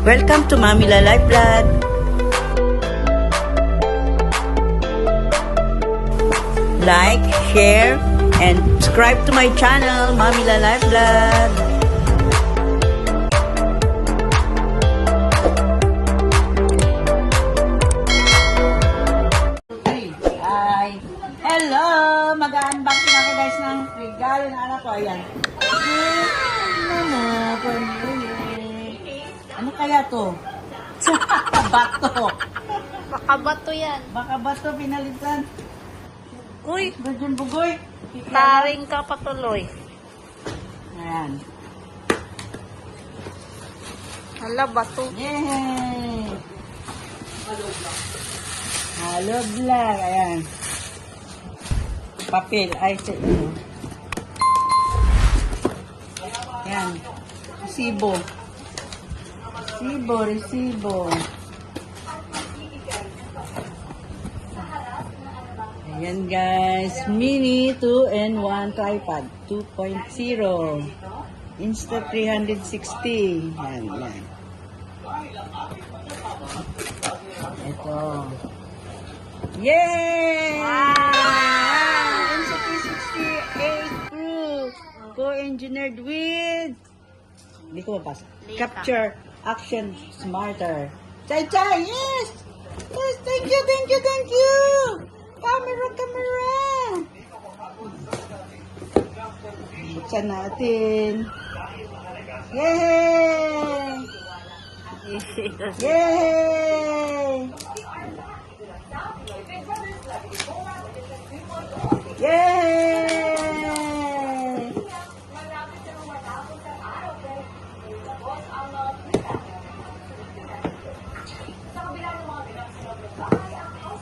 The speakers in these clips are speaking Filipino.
Welcome to Mamila Life Vlog. Like, share, and subscribe to my channel, Mamila Life Vlog. Hi! Hello! Mag-unboxing ako guys ng regalo ng anak ko. Ayan. Ano kaya to? Bato. Baka bato yan. Baka bato pinalitan. Uy, Virgin Bugoy. taring ka patuloy. Ayan. Hala, bato. Yay! Halo vlog. Ayan. Papel. Ay, ayan. Resibo. Resibo. Ayan guys, mini 2-in-1 tripod 2.0 Insta360. Yan. Ito. Yay! Insta360 Pro co-engineered with Lika. Capture Action Smarter. Chay! Yes! Yes, thank you! Camera! Buksan natin. Yay! Yay! Yay!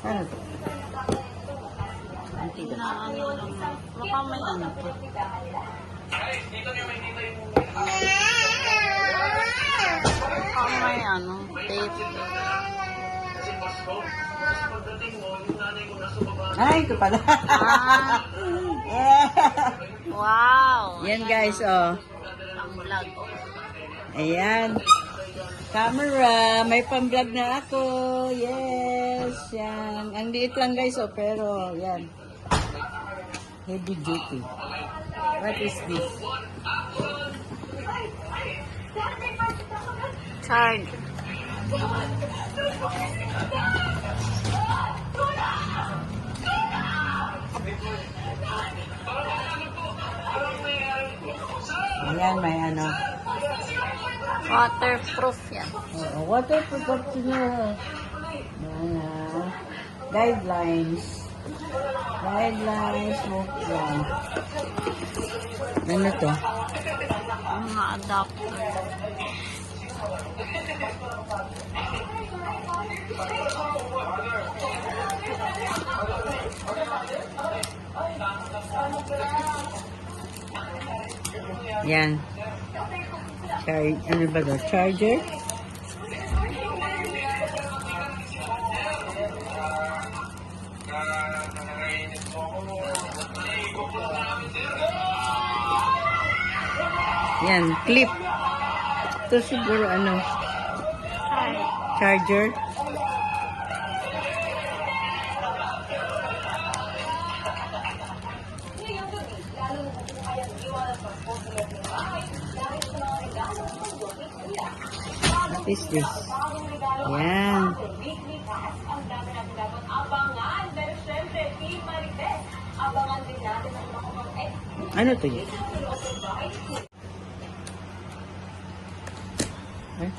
Ano to? Baka may ano po. Baka may ano, tape. Ay, ito pala. Ah, Yeah. wow. Yan guys, oh. Ang vlog. Ayan. Camera. May pang-vlog na ako. Yes. Yan. Ang liit lang guys, oh. Pero, yan. Heavy duty. What is this? Charge. Ayan, may ano. Waterproof yan. Waterproof optional. Guidelines. Smoke yan. Ano to? Ang mga adapter. Yan. Ano ba to? Charger? Yan, clip. Ito siguro ano? Charger. What is this? Yan. Ano to yun? Eh?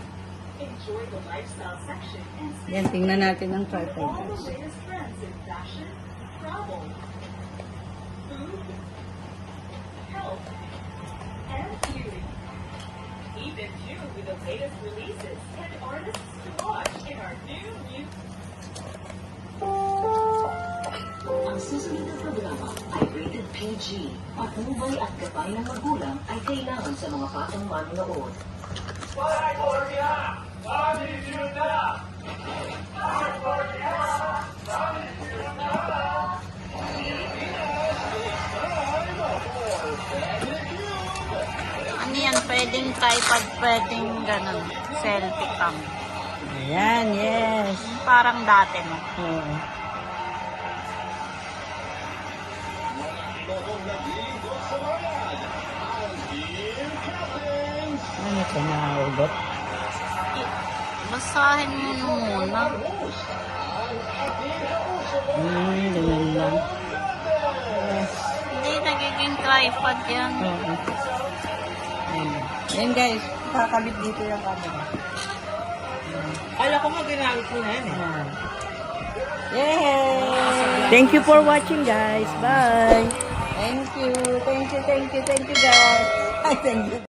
Yan, tingnan natin ang tripod. Ang susunod na programa ay rated PG. At umubay at gabay ng magulang ay kailangan sa mga batang manonood. Ano yan? Pwedeng tripod, pwedeng ganun. Selfie cam. Ayan, yes. Parang dati mo. Oo. Ano ito, nakaugot? Basahin mo muna. Ganyan lang. Yes. Hindi, nagiging tripod yan. Oo. Ayan. Ayan guys, kakabit dito yung camera. Kala ko nga ginamit mo na yan eh. Ayan. Yay! Thank you for watching guys. Bye! Thank you. Thank you guys. Ay, thank you.